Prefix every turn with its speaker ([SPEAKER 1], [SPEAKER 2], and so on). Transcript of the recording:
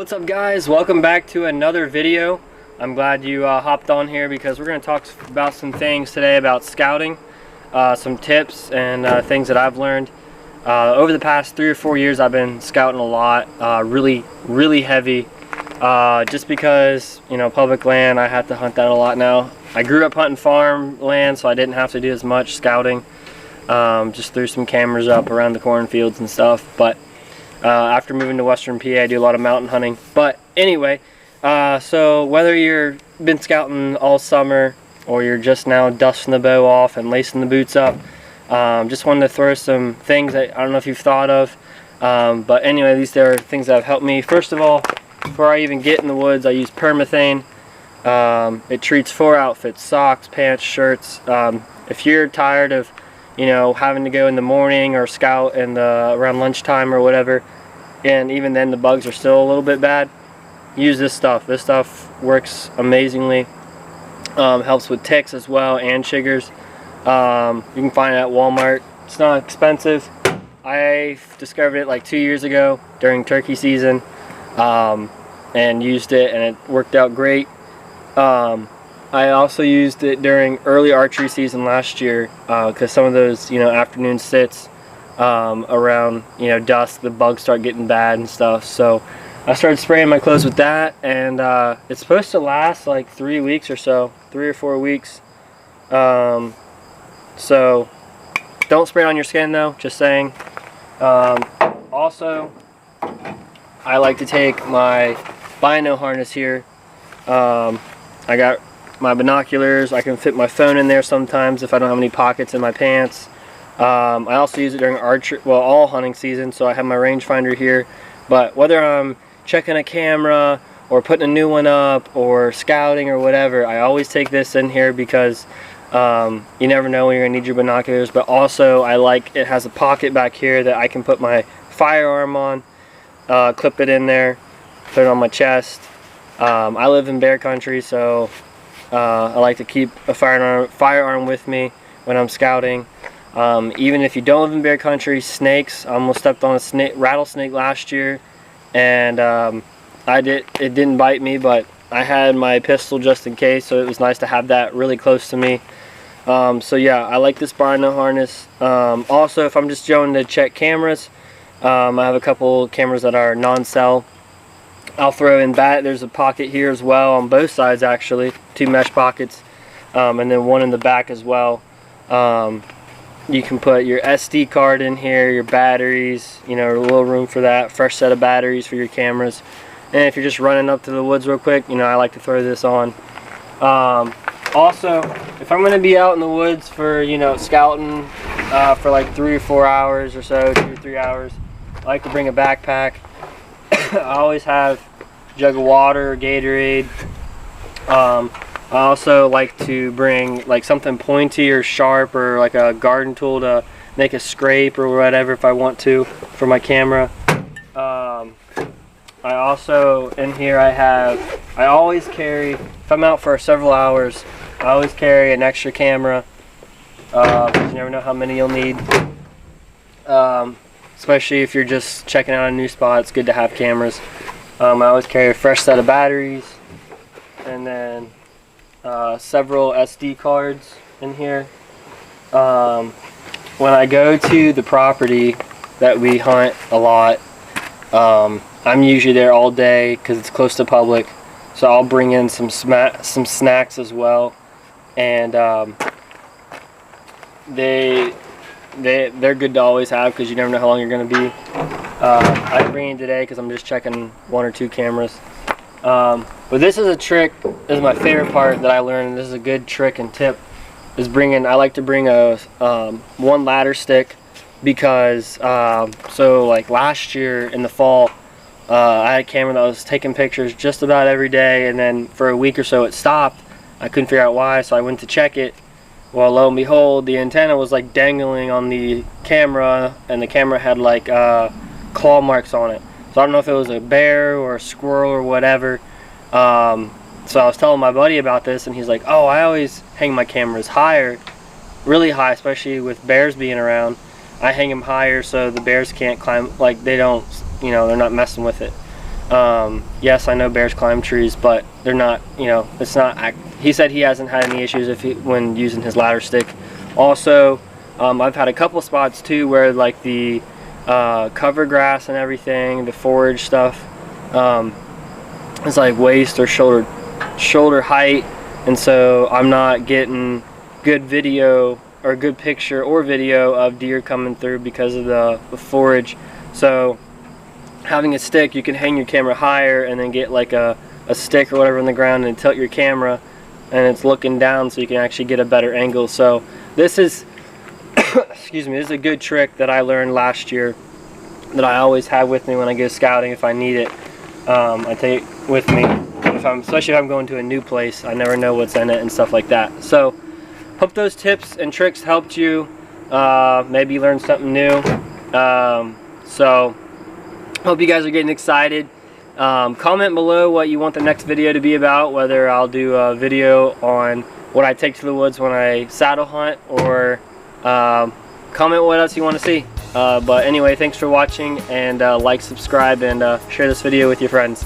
[SPEAKER 1] What's up guys, welcome back to another video. I'm glad you hopped on here because we're going to talk about some things today about scouting, some tips and things that I've learned. Over the past 3 or 4 years I've been scouting a lot, really heavy, just because, you know, public land, I have to hunt that a lot now. I grew up hunting farm land, so I didn't have to do as much scouting. Just threw some cameras up around the cornfields and stuff, but after moving to Western PA, I do a lot of mountain hunting. But anyway, so whether you've been scouting all summer or you're just now dusting the bow off and lacing the boots up, just wanted to throw some things that I don't know if you've thought of. But anyway, these are things that have helped me. First of all, before I even get in the woods, I use Permethrin. It treats 4 outfits: socks, pants, shirts. If you're tired of, you know, having to go in the morning or scout in around lunchtime or whatever, and even then the bugs are still a little bit bad, use this stuff. This stuff works amazingly. Helps with ticks as well and chiggers. You can find it at Walmart. It's not expensive. I discovered it like 2 years ago during turkey season, and used it, and it worked out great. I also used it during early archery season last year, because some of those, you know, afternoon sits around, you know, dusk, the bugs start getting bad and stuff. So I started spraying my clothes with that, and it's supposed to last like 3 weeks or so, 3 or 4 weeks. So don't spray it on your skin though, just saying. Also, I like to take my Bino harness here. I got my binoculars. I can fit my phone in there sometimes if I don't have any pockets in my pants. I also use it during all hunting season, so I have my rangefinder here. But whether I'm checking a camera or putting a new one up or scouting or whatever, I always take this in here because you never know when you're gonna need your binoculars. But also, it has a pocket back here that I can put my firearm on, clip it in there, put it on my chest. I live in bear country, so I like to keep a firearm with me when I'm scouting. Even if you don't live in bear country, snakes. I almost stepped on a rattlesnake last year, and it didn't bite me, but I had my pistol just in case, so it was nice to have that really close to me. So yeah, I like this Bino harness. Also, if I'm just going to check cameras, I have a couple cameras that are non-cell. I'll throw in there's a pocket here as well on both sides, actually, 2 mesh pockets, and then one in the back as well. You can put your SD card in here, your batteries, you know, a little room for that, fresh set of batteries for your cameras. And if you're just running up to the woods real quick, you know, I like to throw this on. Also, if I'm going to be out in the woods for, you know, scouting for like 3 or 4 hours or so, 2 or 3 hours, I like to bring a backpack. I always have a jug of water, Gatorade. I also like to bring like something pointy or sharp, or like a garden tool to make a scrape or whatever if I want to for my camera. I also, in here I always carry, if I'm out for several hours, I always carry an extra camera, because you never know how many you'll need. Especially if you're just checking out a new spot, it's good to have cameras. I always carry a fresh set of batteries, and then several SD cards in here. When I go to the property that we hunt a lot, I'm usually there all day because it's close to public, so I'll bring in some snacks as well, and they're good to always have because you never know how long you're going to be. I didn't bring in today because I'm just checking 1 or 2 cameras. But this is a trick. This is my favorite part that I learned, and this is a good trick and tip. I like to bring a 1 ladder stick, because so like last year in the fall, I had a camera that was taking pictures just about every day, and then for a week or so it stopped. I couldn't figure out why, so I went to check it. Well, lo and behold, the antenna was like dangling on the camera, and the camera had like claw marks on it. So I don't know if it was a bear or a squirrel or whatever. So I was telling my buddy about this, and he's like, oh, I always hang my cameras higher, really high, especially with bears being around. I hang them higher so the bears can't climb, like they don't, you know, they're not messing with it. Yes, I know bears climb trees, but they're not, you know, it's not, he said he hasn't had any issues when using his ladder stick. Also, I've had a couple spots too where like the cover grass and everything, the forage stuff, it's like waist or shoulder height, and so I'm not getting good video or good picture or video of deer coming through because of the forage. So having a stick, you can hang your camera higher and then get like a stick or whatever on the ground and tilt your camera, and it's looking down so you can actually get a better angle. So this is excuse me, this is a good trick that I learned last year that I always have with me when I go scouting if I need it. I take it with me, especially if I'm going to a new place. I never know what's in it and stuff like that. So hope those tips and tricks helped you. Maybe you learned something new. So hope you guys are getting excited. Comment below what you want the next video to be about, whether I'll do a video on what I take to the woods when I saddle hunt, or comment what else you want to see. But anyway, thanks for watching, and like, subscribe, and share this video with your friends.